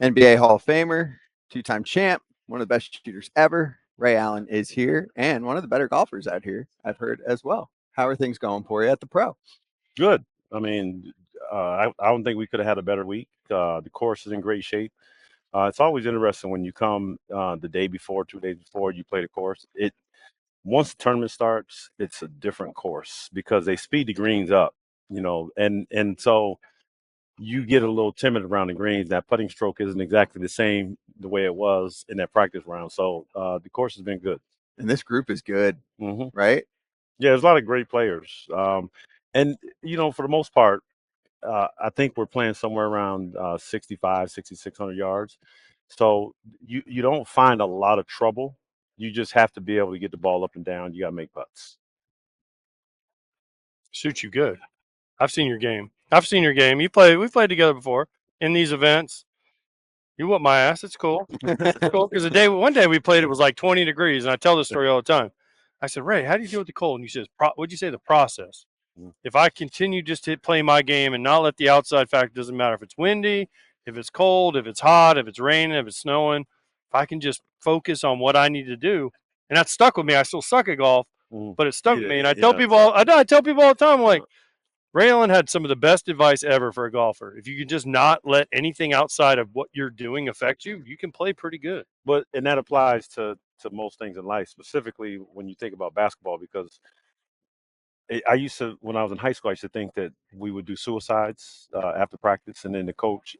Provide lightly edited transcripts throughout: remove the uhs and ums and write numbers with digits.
NBA Hall of Famer, two-time champ, one of the best shooters ever. Ray Allen is here, and one of the better golfers out here, I've heard as well. How are things going for you at the Pro? Good. I mean, I don't think we could have had a better week. The course is in great shape. It's always interesting when you come the day before, 2 days before you play the course. It Once the tournament starts, it's a different course because they speed the greens up, and so you get a little timid around the greens. That putting stroke isn't exactly the same the way it was in that practice round. So the course has been good. And this group is good, hmm right? Yeah, there's a lot of great players, and for the most part, I think we're playing somewhere around 65, 6,600 yards. So you don't find a lot of trouble. You just have to be able to get the ball up and down. You got to make putts. Suits you good. I've seen your game. We've played together before in these events. You whoop my ass. It's cool. It's cool because one day we played, it was like 20 degrees, and I tell this story all the time. I said, Ray, how do you deal with the cold? And he says, what'd you say? The process. If I continue just to play my game and not let the outside factor, doesn't matter if it's windy, if it's cold, if it's hot, if it's raining, if it's snowing, if I can just focus on what I need to do, and that stuck with me. I still suck at golf, but it stuck with me. And I tell people, I tell people all the time, like, Ray Allen had some of the best advice ever for a golfer. If you can just not let anything outside of what you're doing affect you, you can play pretty good. And that applies to most things in life, specifically when you think about basketball, because I used to, when I was in high school, I used to think that we would do suicides after practice, and then the coach,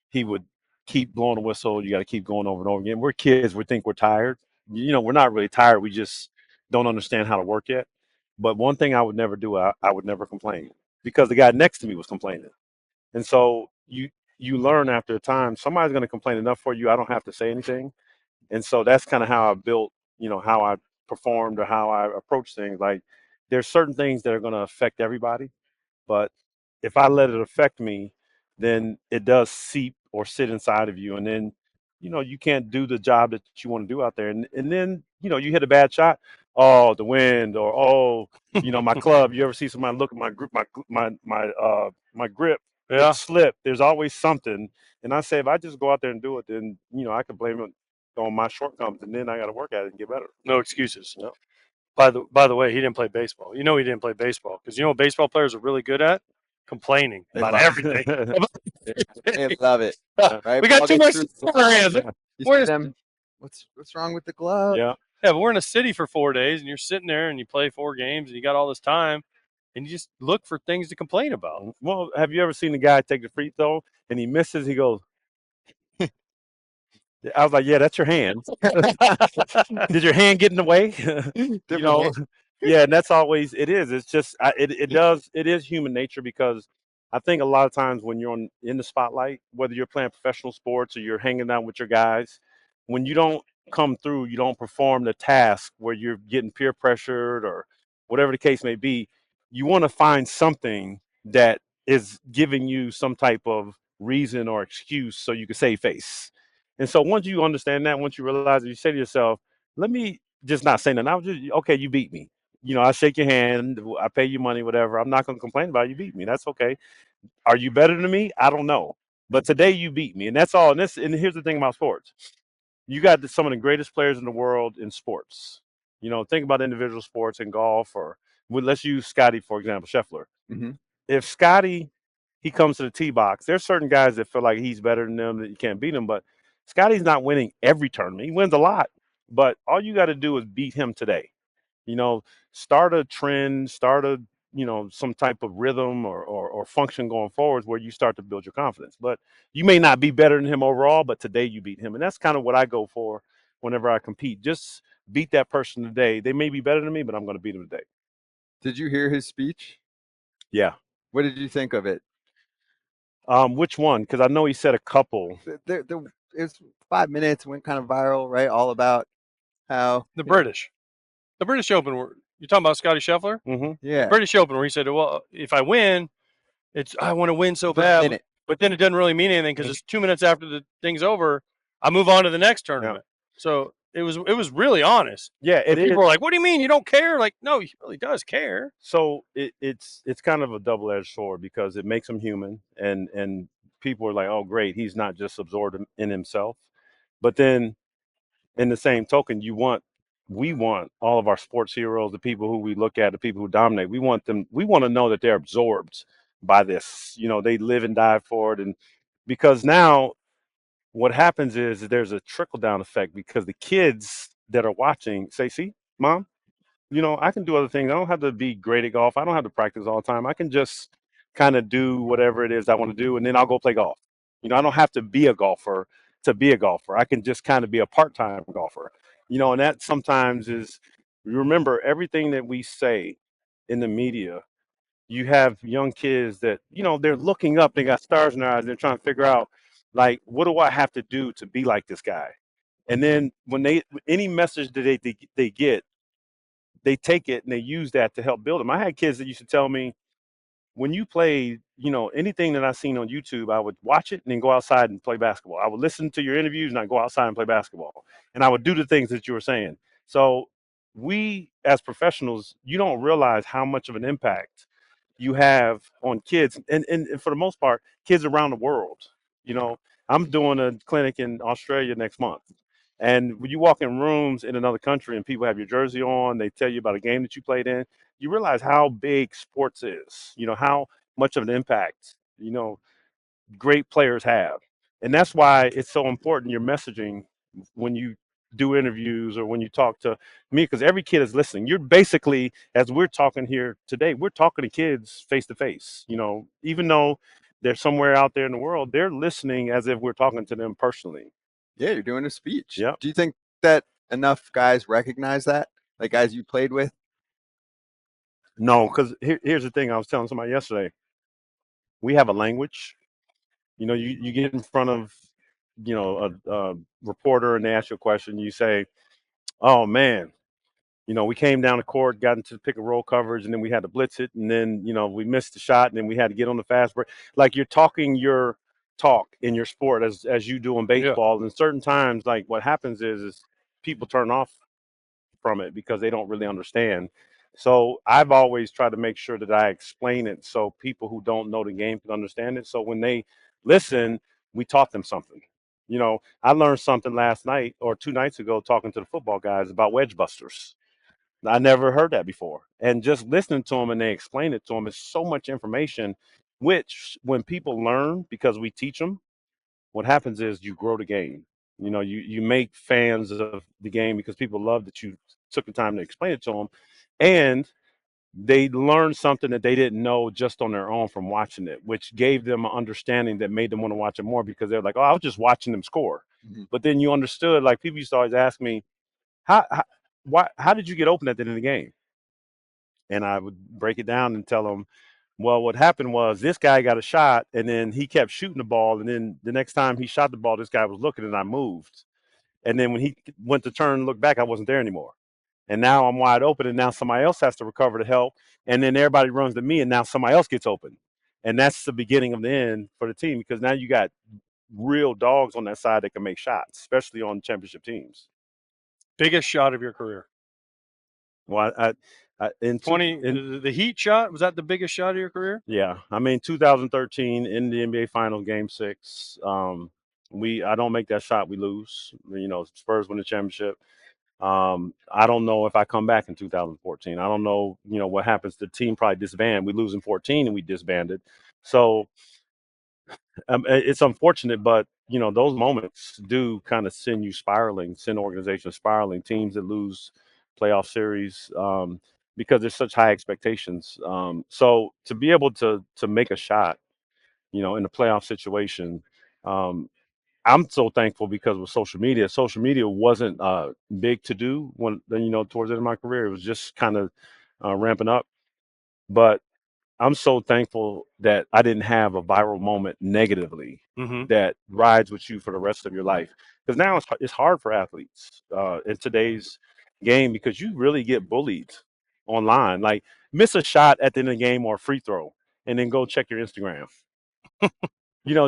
he would keep blowing the whistle. You got to keep going over and over again. We're kids. We think we're tired. We're not really tired. We just don't understand how to work yet. But one thing I would never do, I would never complain because the guy next to me was complaining. And so you learn after a time, somebody's going to complain enough for you. I don't have to say anything. And so that's kind of how I built, how I performed or how I approach things. Like there's certain things that are going to affect everybody, but if I let it affect me, then it does seep or sit inside of you, and then you can't do the job that you want to do out there, and then you hit a bad shot. Oh, the wind, or oh, my club. You ever see somebody look at my grip, my grip? Yeah. It slipped. There's always something, and I say if I just go out there and do it, then I can blame it on my shortcomings, and then I got to work at it and get better. No excuses. Yep. By the way, he didn't play baseball. He didn't play baseball because what baseball players are really good at? Complaining about everything. They love it. Right? We got too much on our hands. You see them, what's wrong with the glove? Yeah, but we're in a city for 4 days, and you're sitting there and you play 4 games, and you got all this time, and you just look for things to complain about. Well, have you ever seen the guy take the free throw and he misses? He goes. I was like, yeah, that's your hand. Did your hand get in the way? Yeah, and that's always it is. It's just it is human nature because I think a lot of times when you're in the spotlight, whether you're playing professional sports or you're hanging out with your guys, when you don't come through, you don't perform the task where you're getting peer pressured or whatever the case may be, you want to find something that is giving you some type of reason or excuse so you can save face. And so once you understand that, once you realize it, you say to yourself, let me just not say nothing. I was just, okay, you beat me. I shake your hand, I pay you money, whatever. I'm not going to complain about it. You beat me. That's okay. Are you better than me? I don't know. But today you beat me. And that's all. And here's the thing about sports. You got some of the greatest players in the world in sports. Think about individual sports in golf let's use Scotty, for example, Scheffler. Mm-hmm. If Scotty, he comes to the tee box, there's certain guys that feel like he's better than them, that you can't beat him. But Scotty's not winning every tournament. He wins a lot. But all you got to do is beat him today. Start a trend, start some type of rhythm or function going forward where you start to build your confidence. But you may not be better than him overall, but today you beat him. And that's kind of what I go for whenever I compete. Just beat that person today. They may be better than me, but I'm going to beat them today. Did you hear his speech? Yeah. What did you think of it? Which one? Because I know he said a couple. It was 5 minutes, went kind of viral, right? All about how the British Open. You're talking about Scotty Scheffler? Mm-hmm. Yeah. The British Open, where he said, well, if I win, I want to win so bad. But then it doesn't really mean anything because it's 2 minutes after the thing's over, I move on to the next tournament. Yeah. So it was really honest. Yeah, people were like, "What do you mean you don't care?" Like, no, he really does care. So it's kind of a double-edged sword because it makes him human, and people are like, oh, great, he's not just absorbed in himself. But then, in the same token, we want all of our sports heroes, the people who we look at, the people who dominate. We want them. We want to know that they're absorbed by this. They live and die for it, and because now what happens is there's a trickle down effect because the kids that are watching say, see, mom, I can do other things. I don't have to be great at golf. I don't have to practice all the time. I can just kind of do whatever it is I want to do, and then I'll go play golf. I don't have to be a golfer to be a golfer. I can just kind of be a part-time golfer. And that sometimes is, remember, everything that we say in the media, you have young kids that, they're looking up, they got stars in their eyes, they're trying to figure out, like, what do I have to do to be like this guy? And then when any message that they get, they take it and they use that to help build them. I had kids that used to tell me, when you play, anything that I seen on YouTube, I would watch it and then go outside and play basketball. I would listen to your interviews and I'd go outside and play basketball. And I would do the things that you were saying. So we as professionals, you don't realize how much of an impact you have on kids. And for the most part, kids around the world. You know, I'm doing a clinic in Australia next month. And when you walk in rooms in another country and people have your jersey on, they tell you about a game that you played in, you realize how big sports is, how much of an impact, great players have. And that's why it's so important your messaging when you do interviews or when you talk to me, because every kid is listening. You're basically, as we're talking here today, we're talking to kids face to face, even though they're somewhere out there in the world, they're listening as if we're talking to them personally. Yeah, you're doing a speech. Yeah. Do you think that enough guys recognize that? Like guys you played with? No, because here's the thing. I was telling somebody yesterday. We have a language. You get in front of, a reporter and they ask you a question. You say, "Oh man, we came down the court, got into pick and roll coverage, and then we had to blitz it, and then we missed the shot, and then we had to get on the fast break." Like you're talking your talk in your sport as you do in baseball. Yeah. And certain times, like what happens is people turn off from it because they don't really understand. So I've always tried to make sure that I explain it so people who don't know the game can understand it. So when they listen, we taught them something. I learned something last night or 2 nights ago talking to the football guys about wedge busters. I never heard that before. And just listening to them and they explain it to them is so much information, which when people learn because we teach them, what happens is you grow the game. You make fans of the game because people love that you took the time to explain it to them, and they learn something that they didn't know just on their own from watching it, which gave them an understanding that made them want to watch it more because they're like, oh, I was just watching them score. Mm-hmm. But then you understood, like people used to always ask me, how did you get open at the end of the game? And I would break it down and tell them, well, what happened was this guy got a shot and then he kept shooting the ball. And then the next time he shot the ball, this guy was looking and I moved. And then when he went to turn and look back, I wasn't there anymore. And now I'm wide open and now somebody else has to recover to help. And then everybody runs to me and now somebody else gets open. And that's the beginning of the end for the team because now you got real dogs on that side that can make shots, especially on championship teams. Biggest shot of your career? Well, the Heat shot, was that the biggest shot of your career? Yeah, I mean 2013 in the NBA Finals, Game 6. I don't make that shot, we lose. Spurs win the championship. I don't know if I come back in 2014. I don't know, what happens. The team probably disbanded. We lose in 14 and we disbanded. So it's unfortunate, but those moments do kind of send organizations spiraling, teams that lose playoff series. Because there's such high expectations. So to be able to make a shot, in a playoff situation, I'm so thankful because with social media wasn't big to do when towards the end of my career. It was just kind of ramping up. But I'm so thankful that I didn't have a viral moment negatively that rides with you for the rest of your life. Because now it's hard for athletes in today's game because you really get bullied online. Like miss a shot at the end of the game or a free throw and then go check your Instagram.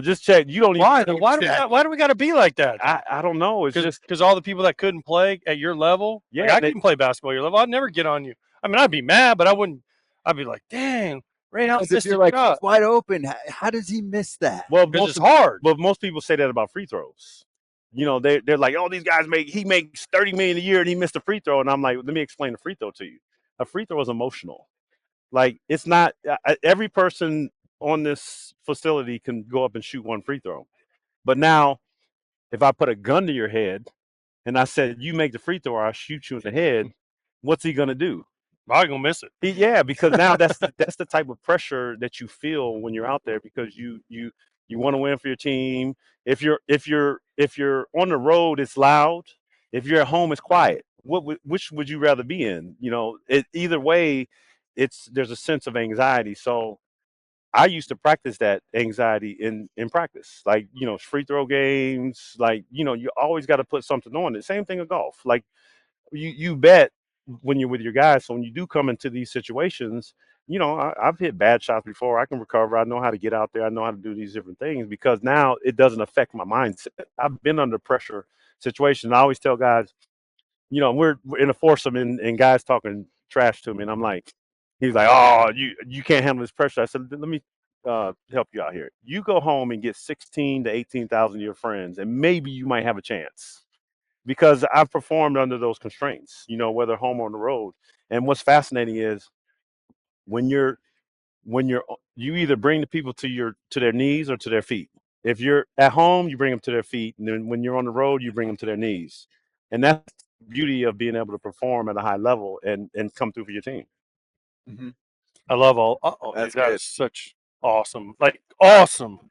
Just check. You don't why? Why do we got to be like that? I don't know. It's just because all the people that couldn't play at your level. Yeah, like I couldn't play basketball at your level. I'd never get on you. I mean, I'd be mad, but I wouldn't. I'd be like, dang, Ray Allen Because if missed you're a like, shot it's wide open, how does he miss that? Well, because it's hard. But most people say that about free throws. You know, they're like, oh, these guys he makes $30 million a year and he missed a free throw. And I'm like, let me explain the free throw to you. A free throw is emotional. Like, it's not every person on this facility can go up and shoot one free throw. But now, if I put a gun to your head and I said, you make the free throw or I'll shoot you in the head, what's he gonna do? I'm gonna miss it. Yeah, because now that's the type of pressure that you feel when you're out there, because you want to win for your team. If you're on the road, it's loud. If you're at home, it's quiet. Which would you rather be in? You know, either way, there's a sense of anxiety. So I used to practice that anxiety in practice, like, free throw games. Like, you always got to put something on it. Same thing in golf. Like, you bet when you're with your guys. So when you do come into these situations, I've hit bad shots before. I can recover. I know how to get out there. I know how to do these different things, because now it doesn't affect my mindset. I've been under pressure situations. I always tell guys, we're in a foursome, and guys talking trash to me, and I'm like, he's like, oh, you can't handle this pressure. I said, let me help you out here. You go home and get 16 to 18,000 of your friends, and maybe you might have a chance, because I've performed under those constraints, whether home or on the road. And what's fascinating is when you either bring the people to their knees or to their feet. If you're at home, you bring them to their feet, and then when you're on the road, you bring them to their knees. And that's the beauty of being able to perform at a high level and come through for your team. Mm-hmm. I love all. Oh, That's dude, that good. is such awesome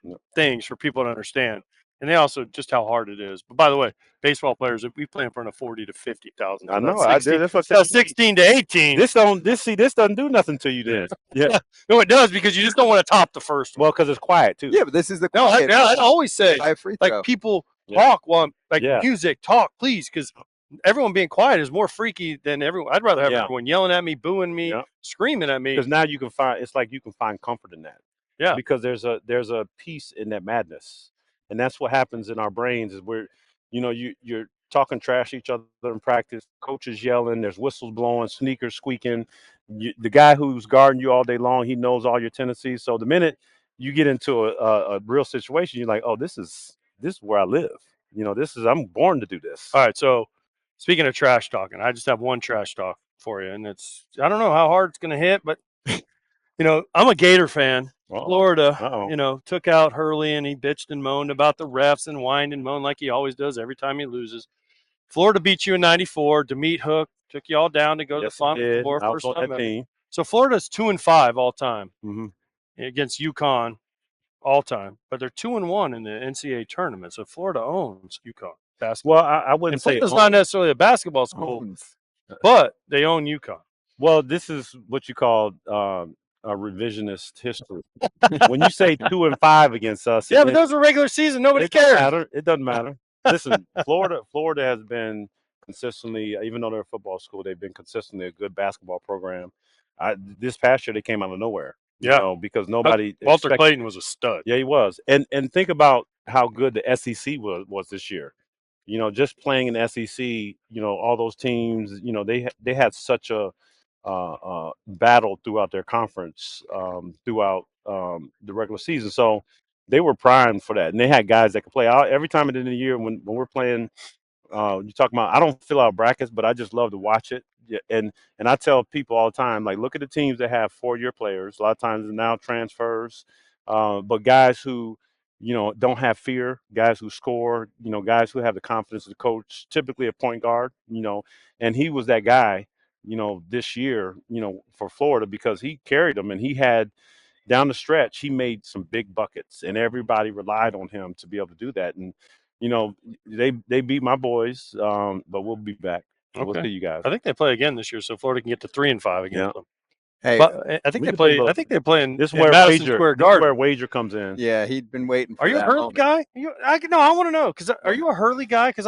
Yeah. things for people to understand, and they also just how hard it is. But by the way, baseball players, we play in front of 40 to 50,000. I So know. that's 16, That's what I so said. 16 to 18. This doesn't do nothing to you then. Yeah. No, it does, because you just don't want to top the first one. Well, because it's quiet too. Yeah, but this is the No, quiet I always say, by a free like, throw. people Yeah. talk while like Yeah. music, talk, please, because everyone being quiet is more freaky than everyone. I'd rather have Yeah. everyone yelling at me, booing me, Yeah. screaming at me. Because now you can find comfort in that. Yeah. Because there's a peace in that madness, and that's what happens in our brains. Is where, you're talking trash to each other in practice. Coaches yelling. There's whistles blowing, sneakers squeaking. The guy who's guarding you all day long, he knows all your tendencies. So the minute you get into a real situation, you're like, oh, this is where I live. I'm born to do this. All right. So speaking of trash talking, I just have one trash talk for you, and I don't know how hard it's going to hit, but I'm a Gator fan. Uh-oh. Florida, Uh-oh. took out Hurley, and he bitched and moaned about the refs and whined and moaned like he always does every time he loses. Florida beat you in '94. DeMeat Hook took you all down to go to the Final Four. I was First on time that ever. team. So Florida's 2-5 all time Mm-hmm. against UConn all time, but they're 2-1 in the NCAA tournament. So Florida owns UConn basketball. Well, I wouldn't And say Florida's not necessarily a basketball school, but they own UConn. Well, this is what you call a revisionist history. When you say 2-5 against us, Yeah, but those are regular season. Nobody cares. It doesn't matter. Listen, Florida has been consistently, even though they're a football school, they've been consistently a good basketball program. This past year, they came out of nowhere. Because nobody. Walter Clayton was a stud. Yeah, he was. And think about how good the SEC was this year. Just playing in the SEC, all those teams, they had such a battle throughout their conference, throughout the regular season. So they were primed for that, and they had guys that could play. Every time at the end of the year when we're playing, you talk about. I don't fill out brackets, but I just love to watch it. Yeah, and I tell people all the time, like, look at the teams that have 4-year players. A lot of times they're now transfers, but guys who don't have fear, guys who score, guys who have the confidence of the coach. Typically a point guard, and he was that guy, this year, for Florida, because he carried them, and he had down the stretch, he made some big buckets, and everybody relied on him to be able to do that. And they beat my boys, but we'll be back. Okay. We'll see you guys. I think they play again this year, so Florida can get to 3-5 against them. Hey, but I think they play. I think they play in Madison Square Garden. This is where Wager comes in. Yeah, he'd been waiting for that. Are you a Hurley guy? I want to know, because are you a Hurley guy? Because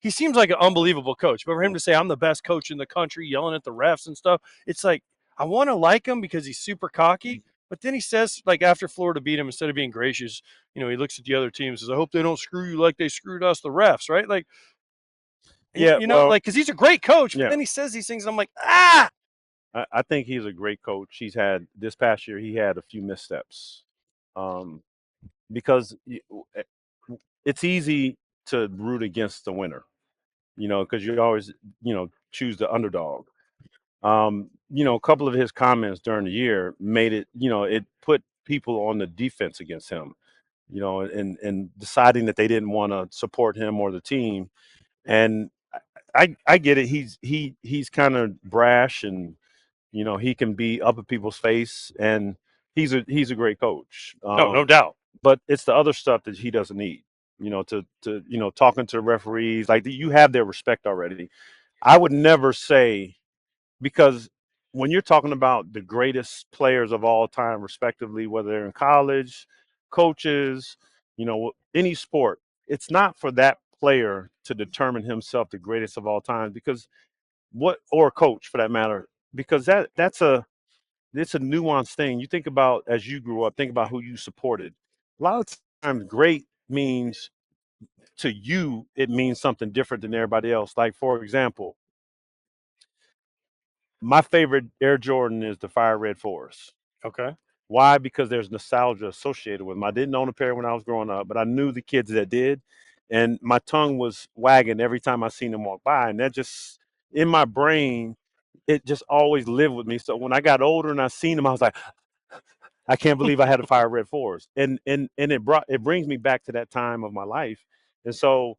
he seems like an unbelievable coach. But for him to say I'm the best coach in the country, yelling at the refs and stuff, it's like I want to like him because he's super cocky. But then he says, like, after Florida beat him, instead of being gracious, he looks at the other team and says, "I hope they don't screw you like they screwed us, the refs." Right? Like, yeah, because he's a great coach. But then he says these things, and I'm like, I think he's a great coach. He's had this past year. He had a few missteps, um, because it's easy to root against the winner, because you always, choose the underdog. A couple of his comments during the year made it, it put people on the defense against him, and deciding that they didn't want to support him or the team. And I get it. He's kind of brash, and he can be up at people's face, and he's a great coach. No doubt. But it's the other stuff that he doesn't need. Talking to referees, like you have their respect already. I would never say, because when you're talking about the greatest players of all time, respectively, whether they're in college, coaches, any sport, it's not for that player to determine himself the greatest of all time, because or coach for that matter, because it's a nuanced thing. You think about, as you grew up, think about who you supported. A lot of times, great means, to you, it means something different than everybody else. Like, for example, my favorite Air Jordan is the Fire Red Forest. Okay. Why? Because there's nostalgia associated with them. I didn't own a pair when I was growing up, but I knew the kids that did, and my tongue was wagging every time I seen them walk by, and that just, in my brain, it just always lived with me. So when I got older and I seen them, I was like, I can't believe I had a Fire Red Forest, and it brings me back to that time of my life, and so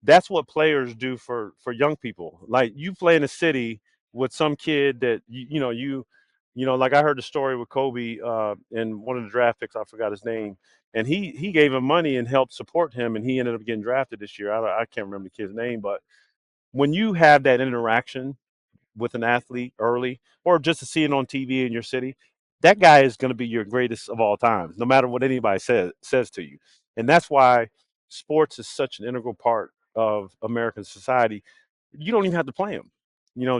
that's what players do for young people. Like, you play in a city with some kid that like I heard the story with Kobe, and one of the draft picks, I forgot his name, and he gave him money and helped support him, and he ended up getting drafted this year. I can't remember the kid's name, but when you have that interaction with an athlete early, or just to see it on TV in your city, that guy is going to be your greatest of all time, no matter what anybody says to you. And that's why sports is such an integral part of American society. You don't even have to play them.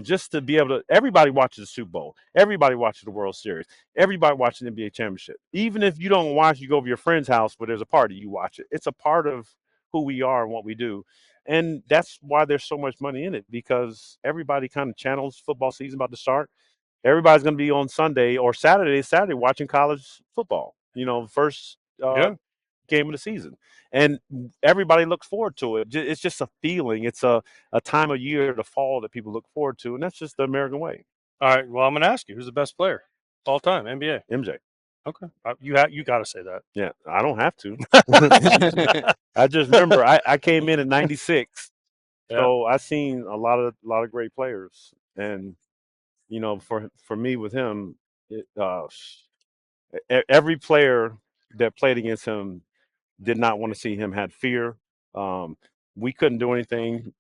Just to be able to, everybody watches the Super Bowl, everybody watches the World Series, everybody watches the NBA championship. Even if you don't watch, you go over to your friend's house where there's a party, you watch it. It's a part of who we are and what we do. And that's why there's so much money in it, because everybody kind of channels football season about to start. Everybody's going to be on Sunday or Saturday watching college football, first Yeah. game of the season. And everybody looks forward to it. It's just a feeling. It's a time of year, the fall, that people look forward to. And that's just the American way. All right. Well, I'm going to ask you, who's the best player all time, NBA? MJ. Okay. You got to say that. Yeah, I don't have to. I just remember I came in 96. Yeah. So I seen a lot of great players. And for me with him, every player that played against him did not want to see him, had fear. Um, we couldn't do anything.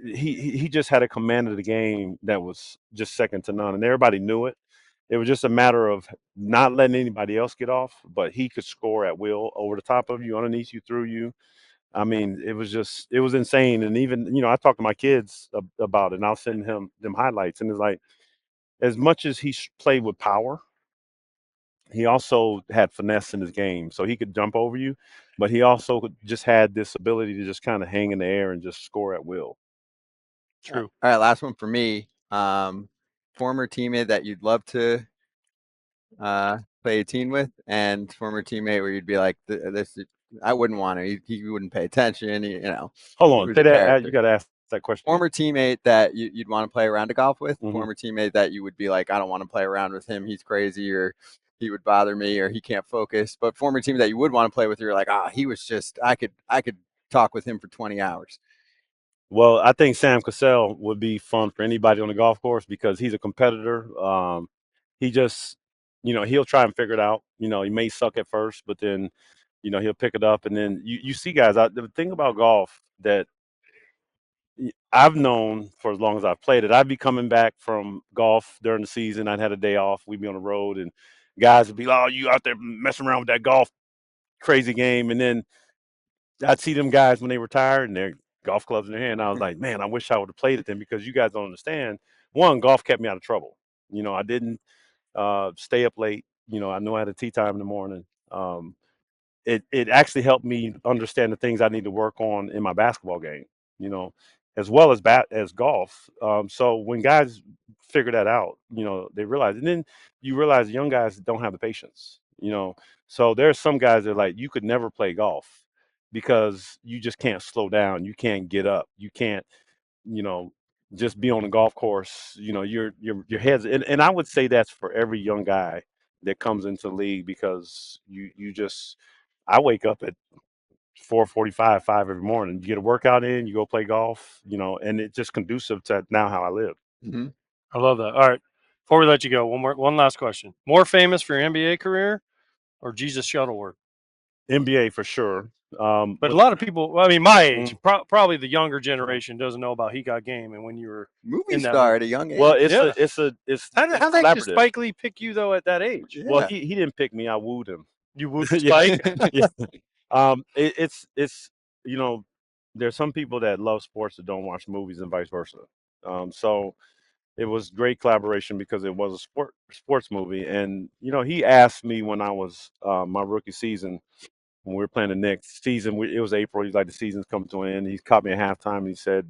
He just had a command of the game that was just second to none, and everybody knew it. It was just a matter of not letting anybody else get off, but he could score at will, over the top of you, underneath you, through you. I mean, it was insane. And even, I talk to my kids about it, and I'll send them highlights, and it's like, as much as he played with power, he also had finesse in his game, so he could jump over you, but he also just had this ability to just kind of hang in the air and just score at will. True. All right, last one for me. Former teammate that you'd love to play a team with, and former teammate where you'd be like, "This, I wouldn't want to. He wouldn't pay attention. He Hold on, was say a that. character." You got to ask that question. Former teammate that you'd want to play around to golf with. Mhm. Former teammate that you would be like, "I don't want to play around with him. He's crazy, or he would bother me, or he can't focus." But former teammate that you would want to play with, you're like, "Ah, he was just, I could talk with him for 20 hours." Well, I think Sam Cassell would be fun for anybody on the golf course, because he's a competitor. He just, he'll try and figure it out. He may suck at first, but then, he'll pick it up. And then you see guys out. The thing about golf that I've known for as long as I've played it, I'd be coming back from golf during the season. I'd had a day off. We'd be on the road, and guys would be like, "Oh, you out there messing around with that golf crazy game." And then I'd see them guys when they retired and their golf clubs in their hand. I was like, man, I wish I would have played it then, because you guys don't understand. One, golf kept me out of trouble. I didn't stay up late. I knew I had a tea time in the morning. It actually helped me understand the things I need to work on in my basketball game, you know, as well as as golf. So when guys figure that out, they realize, and then you realize young guys don't have the patience, So there's some guys that like you could never play golf because you just can't slow down, you can't get up, you can't, you know, just be on the golf course. Your head's, and I would say that's for every young guy that comes into the league because you just I wake up at 4:45, 5 every morning. You get a workout in, you go play golf, and it's just conducive to now how I live. Mm-hmm. I love that. All right. Before we let you go, one last question. More famous for your NBA career or Jesus Shuttlesworth? NBA for sure. But a lot of people, I mean, my age, Mm. probably the younger generation doesn't know about He Got Game and when you were Movie in that star movie. at a young age. Well, it's Yeah. it's How the heck did collaborative. Spike Lee pick you though at that age? Yeah. Well, he didn't pick me. I wooed him. You wooed Yeah. Spike? Yeah. It's you know, there's some people that love sports that don't watch movies and vice versa. So it was great collaboration because it was a sports movie, and he asked me when I was my rookie season when we were playing the next season. It was April. He's like, the season's coming to an end. He caught me at halftime. And he said,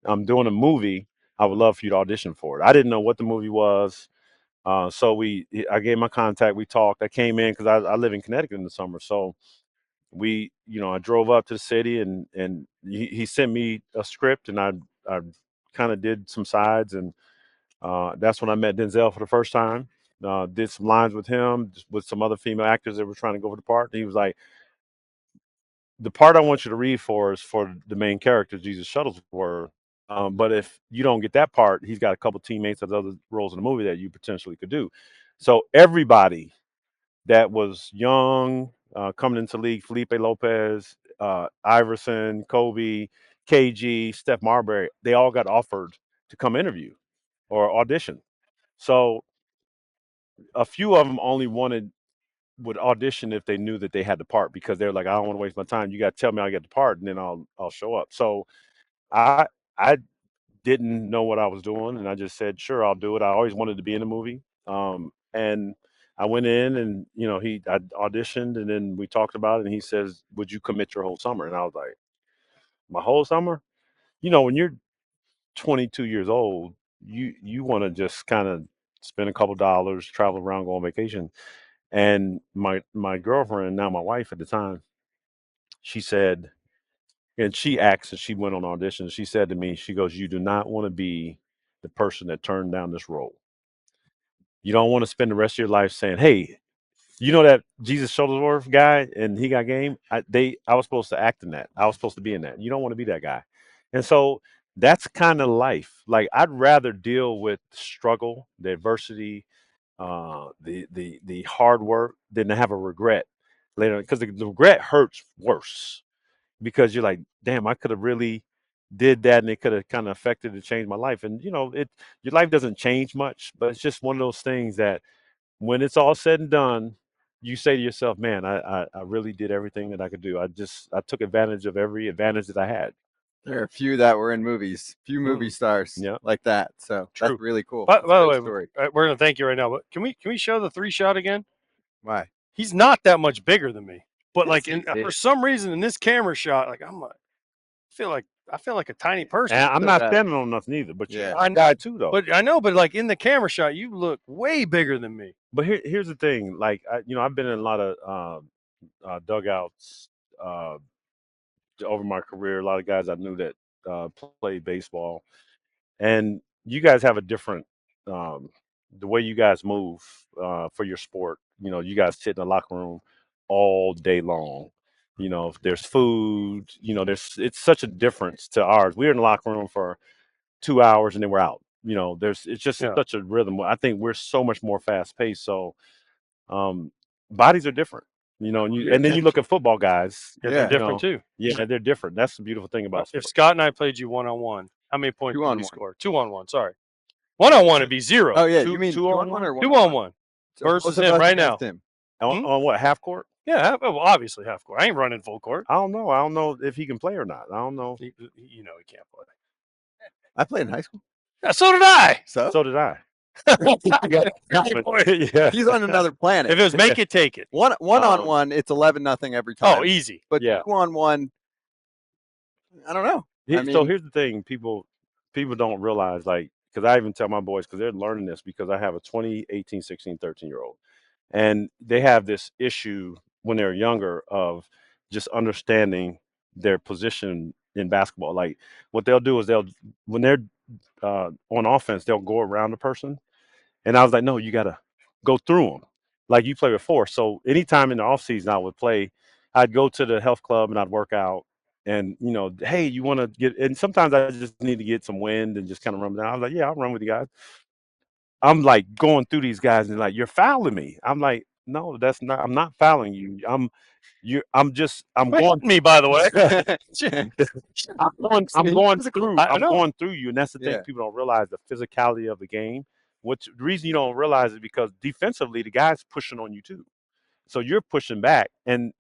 I'm doing a movie. I would love for you to audition for it. I didn't know what the movie was. So I gave my contact. We talked. I came in because I live in Connecticut in the summer. So I drove up to the city, and he sent me a script, and I kind of did some sides, and that's when I met Denzel for the first time. Did some lines with him, with some other female actors that were trying to go for the part. And he was like, the part I want you to read for is for the main character, Jesus Shuttlesworth. But if you don't get that part, he's got a couple teammates of other roles in the movie that you potentially could do. So everybody that was young, coming into the league, Felipe Lopez, Iverson, Kobe, KG, Steph Marbury, they all got offered to come interview or audition. So a few of them only would audition if they knew that they had the part, because they're like, I don't want to waste my time. You got to tell me I get the part, and then I'll show up. So I didn't know what I was doing, and I just said, sure, I'll do it. I always wanted to be in a movie, and I went in, and I auditioned, and then we talked about it, and he says, would you commit your whole summer? And I was like, my whole summer? When you're 22 years old, you want to just kind of spend a couple dollars, travel around, go on vacation. And my girlfriend, now my wife at the time, she said, and she asked, and she went on auditions. She said to me, she goes, you do not want to be the person that turned down this role. You don't want to spend the rest of your life saying, hey, that Jesus Shuttlesworth guy and He Got Game? I was supposed to act in that. I was supposed to be in that. You don't want to be that guy. And so that's kind of life. Like, I'd rather deal with the struggle, the adversity, the hard work than to have a regret later, because the regret hurts worse, because you're like, damn, I could have really did that, and it could have kind of affected and changed my life. And your life doesn't change much, but it's just one of those things that when it's all said and done, you say to yourself, man, I really did everything that I could do. I took advantage of every advantage that I had. There are a few that were in movies, few movie stars Yeah. like that. So True. that's really cool. By That's a the great way, story. we're going to thank you right now, but can we show the 3-shot again? Why? He's not that much bigger than me, but Yes, like he for is. some reason in this camera shot, like I feel like a tiny person. And I'm So not that- standing on nothing either, but Yeah. you're a guy too, though. But I know, but like in the camera shot, you look way bigger than me. But here's the thing. Like, I've been in a lot of dugouts over my career. A lot of guys I knew that played baseball, and you guys have a different the way you guys move for your sport. You guys sit in the locker room all day long. If there's food, it's such a difference to ours. We're in the locker room for 2 hours and then we're out. It's just Yeah. such a rhythm. I think we're so much more fast paced. So bodies are different. And then you look at football guys. Yeah, Yeah. they're different too. Yeah, they're different. That's the beautiful thing about If sports. Scott and I played you 1-on-1, how many points would 2-on-1. you score? 2-on-1. Sorry, 1-on-1 would be 0. Oh yeah, Two- you mean two 2-on-1 or 2-on-1 So versus both of him us right against now. him. On what, half court? Yeah, well, obviously half court. I ain't running full court. I don't know. I don't know if he can play or not. I don't know. He can't play. I played in high school. Yeah, so did I. So So did I. If Yeah. he's on another planet. it was make it, take it. One-on-one, it's 11-0 every time. Oh, easy. But Yeah. 2-on-1, I don't know. I So mean, here's the thing: people don't realize, like, because I even tell my boys, because they're learning this, because I have a 20, 18, 16, 13-year-old. And they have this issue when they're younger of just understanding their position in basketball. Like what they'll do is when they're on offense, they'll go around the person. And I was like, no, you got to go through them like you play with force. So anytime in the off season I would play, I'd go to the health club and I'd work out. And, hey, you want to get – and sometimes I just need to get some wind and just kind of run down. I was like, yeah, I'll run with you guys. I'm like going through these guys and like, you're fouling me. I'm like, no, that's not – I'm not fouling you. I'm going me, by the way. I'm going through you, and that's the thing people don't realize, the physicality of the game. The reason you don't realize is because defensively the guy's pushing on you too, so you're pushing back, and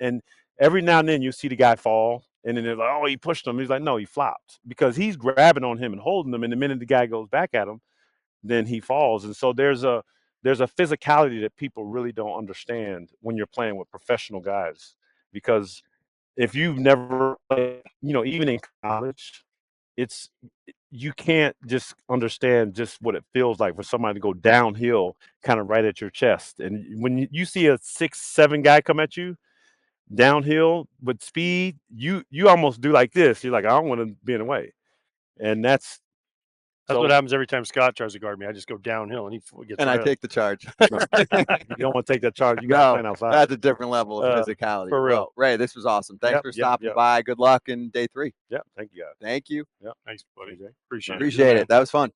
every now and then you see the guy fall, and then they're like, oh, he pushed him. He's like, no, he flopped because he's grabbing on him and holding him, and the minute the guy goes back at him, then he falls. And so there's a physicality that people really don't understand when you're playing with professional guys, because if you've never played, even in college, you can't just understand just what it feels like for somebody to go downhill kind of right at your chest. And when you see a 6'7" guy come at you downhill with speed, you almost do like this. You're like, I don't want to be in the way. And that's what happens every time Scott tries to guard me. I just go downhill and he gets I take the charge. You don't want to take that charge. You got to play outside. That's a different level of physicality. For real. Well, Ray, this was awesome. Thanks for stopping by. Good luck in day 3. Yeah, thank you guys. Thank you. Yeah, thanks, buddy. Okay. Appreciate it. That was fun.